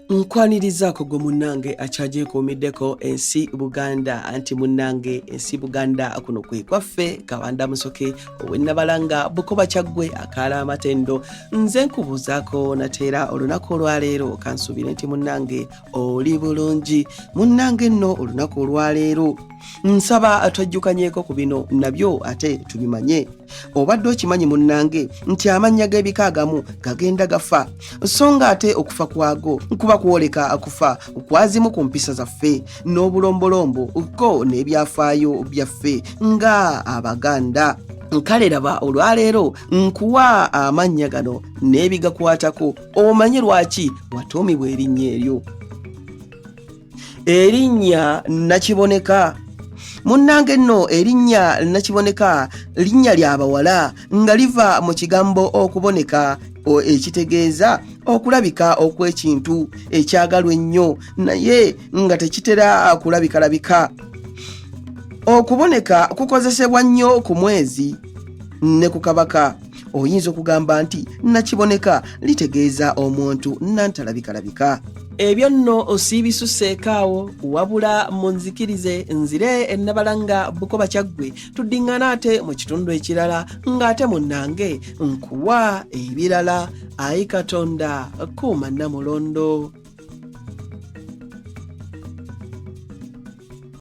Nkwanirizaako gwe munnange akyagyekuumiddeko ensi Buganda anti munnange ensi Buganda kuno kwe kwaffe Kawanda Musoke ow'ennabalanga Bukoba Kyaggwe akaala amatendo nze nkubuuzaako nateera olunaku olwaleero kansuubire nti munnange oli bulungi munnange nno olunaku olwaleero nsaba twajjukanyeeko ku bino nabyo ate tubimanye obadde okimanyi munnange nti amannya g'ebika agamu gagenda gafa so nga ate okufa kwago nkuba kwoleka akufa kwazimu ku mpisa zaffe n'obulombolombo ko n'ebyafaayo byaffe nga Abaganda kale laba olwaleero nkuwa amannya gano n'ebigakwatako omanye lwaki watuumibwa erinnya eryo. Erinnya Nakiboneka. Munnange nno erinnya Nakiboneka linnya lya bawala nga liva mu kigambo okuboneka ekitegeeza okulabika okw'ekintu ekyagalwa ennyo naye nga tekitera kulabikalabika. Okuboneka kukozesebwa nnyo ku mwezi ne ku kabaka. Oyinza okugamba nti Nakiboneka litegeeza omuntu nantalabikalabika. Ebyo nno osiibisuseekaawo wabula munzikirize nzire ennabalanga Bukoba Kyaggwe tuddiŋŋana ate mu kitundu ekirala ng'ate munnange nkuwa ebirala. Ayi Katonda kuuma Namulondo.